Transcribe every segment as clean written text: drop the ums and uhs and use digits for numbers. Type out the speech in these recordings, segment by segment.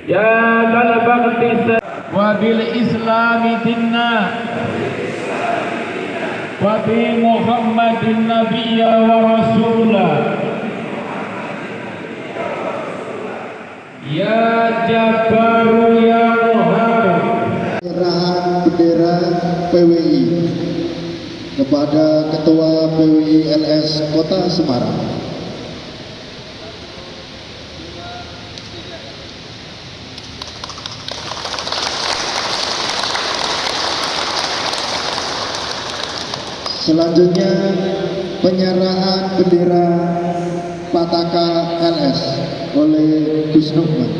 يا كالبغت وبالإسلام دينا وبمحمد نبيا ورسولا يا جبار يا قهار. Penyerahan bendera PWI kepada Ketua PWI LS Kota Semarang. Selanjutnya penyerahan bendera Pataka LS oleh Gus Nukman.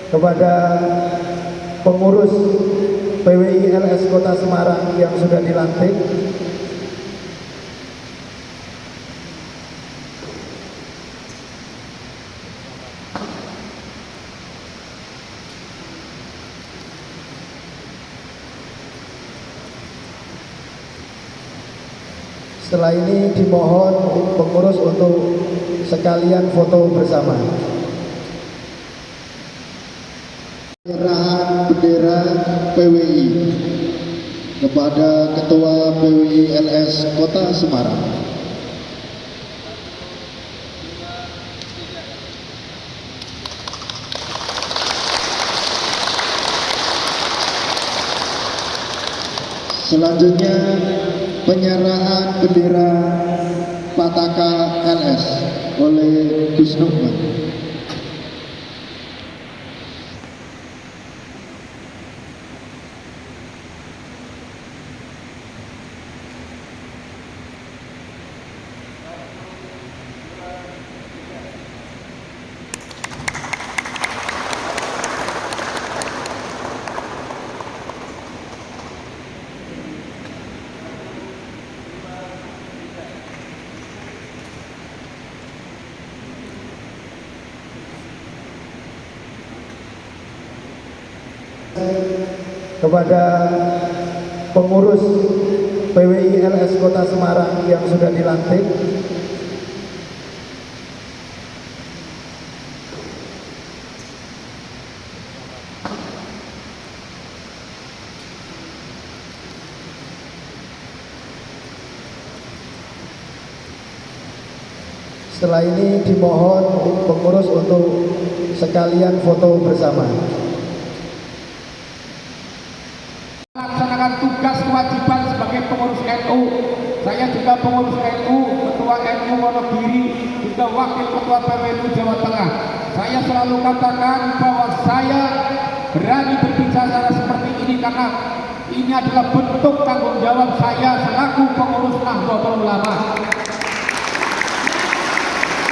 Kepada pengurus PWI LS Kota Semarang yang sudah dilantik, setelah ini dimohon pengurus untuk sekalian foto bersama. Penyerahan bendera PWI kepada Ketua PWI LS Kota Semarang. Selanjutnya penyerahan bendera Pataka LS oleh Gus Nukman. Kepada pengurus PWI LS Kota Semarang yang sudah dilantik, setelah ini dimohon pengurus untuk sekalian foto bersama. Melaksanakan tugas kewajiban sebagai pengurus NU. Saya juga pengurus NU, ketua NU Wonogiri, juga wakil ketua PWNU Jawa Tengah. Saya selalu katakan bahwa saya berani berbicara seperti ini karena ini adalah bentuk tanggung jawab saya selaku pengurus Nahdlatul Ulama.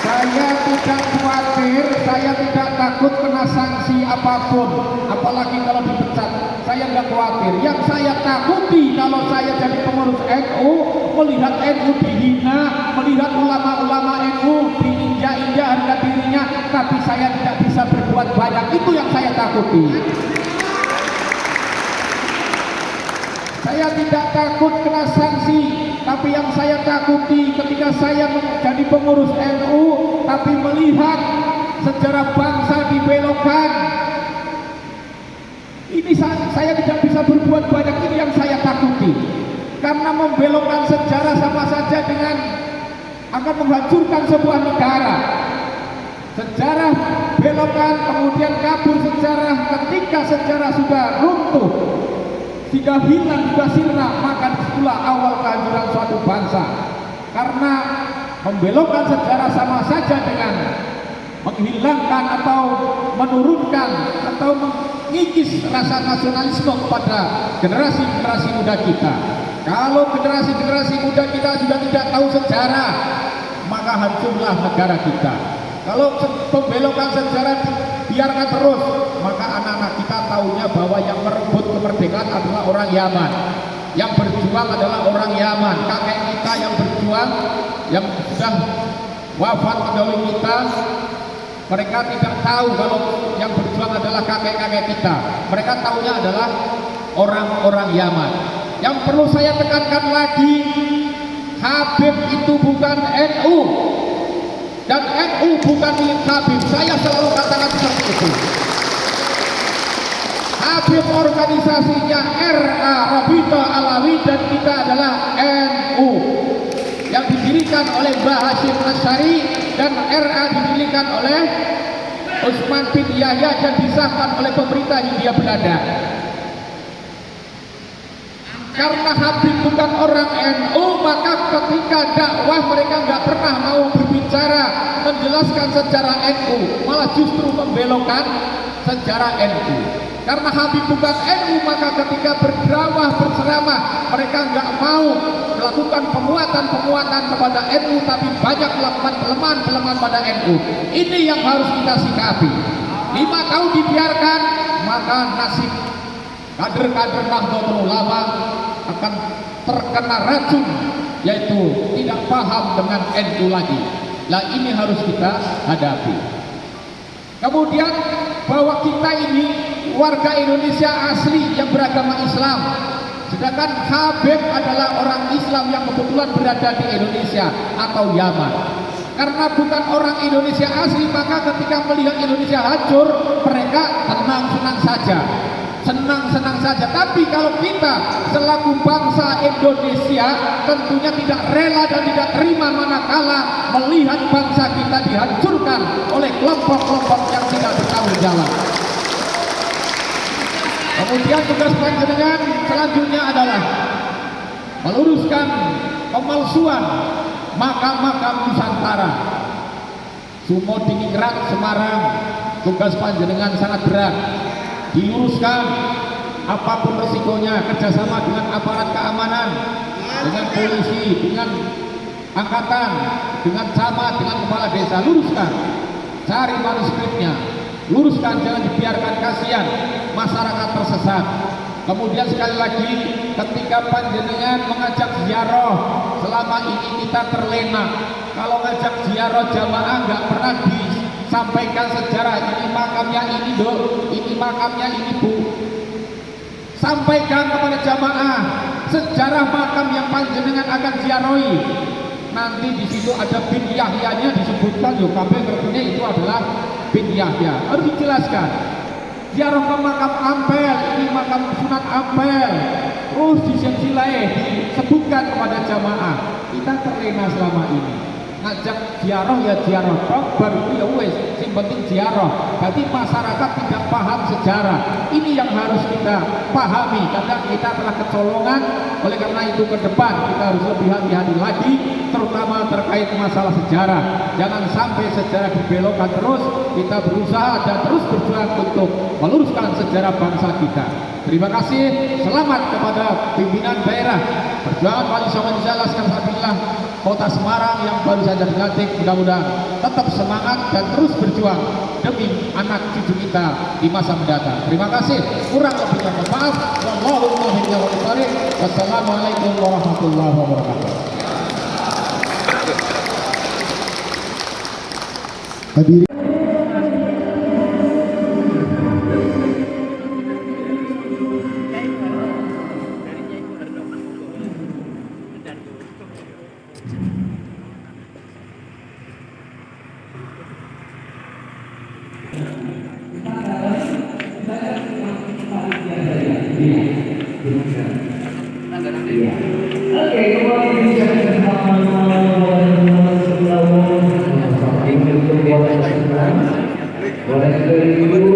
Saya tidak khawatir, saya tidak takut kena sanksi apapun, apalagi kalau dipecat. Saya nggak khawatir. Yang saya takuti kalau saya jadi pengurus NU, melihat NU dihina, melihat ulama-ulama NU diinjak-injak harga dirinya, tapi saya tidak bisa berbuat banyak. Itu yang saya takuti. Saya tidak takut kena sanksi, tapi yang saya takuti ketika saya menjadi pengurus NU, tapi melihat sejarah bangsa dibelokkan, ini saya tidak bisa berbuat banyak. Ini yang saya takuti, karena membelokkan sejarah sama saja dengan akan menghancurkan sebuah negara. Sejarah belokkan, kemudian kabur sejarah. Ketika sejarah sudah runtuh, sudah hilang, sudah sirna, maka disitulah awal kehancuran suatu bangsa. Karena membelokkan sejarah sama saja dengan menghilangkan atau menurunkan atau mengikis rasa nasionalisme kepada generasi-generasi muda kita. Kalau generasi-generasi muda kita sudah tidak tahu sejarah, maka maka hancurlah negara kita. Kalau pembelokan sejarah biarkan terus, maka anak-anak kita tahunya bahwa yang merebut kemerdekaan adalah orang Yaman. Yang berjuang adalah orang Yaman. Kakek kita yang berjuang, yang sudah wafat mendahului kita, mereka tidak tahu kalau yang berjuang adalah kakek-kakek kita. Mereka tahunya adalah orang-orang Yaman. Yang perlu saya tekankan lagi, Habib itu bukan NU, dan NU bukan milik Habib. Saya selalu katakan seperti itu. Habib organisasinya RA, Rabita Alawi, dan kita adalah NU yang didirikan oleh Mbah Hashim Asy'ari, dan RA didirikan oleh Utsman bin Yahya dan disahkan oleh pemerintah Hindia Belanda. Karena Habib bukan orang NU, maka ketika dakwah mereka nggak pernah mau berbicara menjelaskan sejarah NU, malah justru membelokkan sejarah NU. Karena Habib bukan NU, maka ketika berdakwah berceramah mereka nggak mau melakukan penguatan kepada NU, tapi banyak melakukan pelemahan pada NU. Ini yang harus kita sikapi. 5 tahun dibiarkan, maka nasib kader-kader Nahdlatul Ulama akan terkena racun, yaitu tidak paham dengan NU lagi. Nah, ini harus kita hadapi. Kemudian bahwa kita ini warga Indonesia asli yang beragama Islam, sedangkan Habib adalah orang Islam yang kebetulan berada di Indonesia atau Yaman. Karena bukan orang Indonesia asli, maka ketika melihat Indonesia hancur, mereka senang-senang saja. Tapi kalau kita selaku bangsa Indonesia tentunya tidak rela dan tidak terima manakala melihat bangsa kita dihancurkan oleh kelompok-kelompok yang tidak bertanggung jawab. Kemudian tugas panjenengan selanjutnya adalah meluruskan pemalsuan makam-makam Nusantara. Sumo Diningrat Semarang, tugas panjenengan sangat berat. Diluruskan apapun resikonya, kerjasama dengan aparat keamanan, dengan polisi, dengan angkatan, dengan camat, dengan kepala desa. Luruskan, cari manuskripnya, luruskan, jangan dibiarkan, kasihan masyarakat tersesat. Kemudian sekali lagi, ketika panjenengan mengajak ziarah, selama ini kita terlena. Kalau ngajak ziarah jamaah nggak pernah disampaikan sejarah, ini makamnya ini dok, ini makamnya ini bu. Sampaikan kepada jamaah sejarah makam yang panjenengan akan ziarahi. Nanti di situ ada bin Yahyanya disebutkan, yo kabeh ngertine itu adalah bin Yahya. Harus dijelaskan. Ziarah ke makam Ampel, ini makam Sunan Ampel. Terus disebutkan kepada jamaah. Kita terlena selama ini. Ngajak ziarah ya ziarah tok, baru itu ya wes, sing penting ziarah. Jadi masyarakat tidak paham sejarah. Ini yang harus kita pahami, karena kita telah kecolongan. Oleh karena itu ke depan kita harus lebih hati-hati lagi, terutama terkait masalah sejarah. Jangan sampai sejarah dibelokkan terus. Kita berusaha dan terus berjuang untuk meluruskan sejarah bangsa kita. Terima kasih, selamat kepada pimpinan daerah Perjuangan Wali Songo Insyaallah Sekarang Kota Semarang yang baru saja dilantik. Mudah-mudahan tetap semangat dan terus berjuang demi anak cucu kita di masa mendatang. Terima kasih, kurang lebihnya mohon maaf. Wassalamualaikum warahmatullahi wabarakatuh. Hadirin Boleh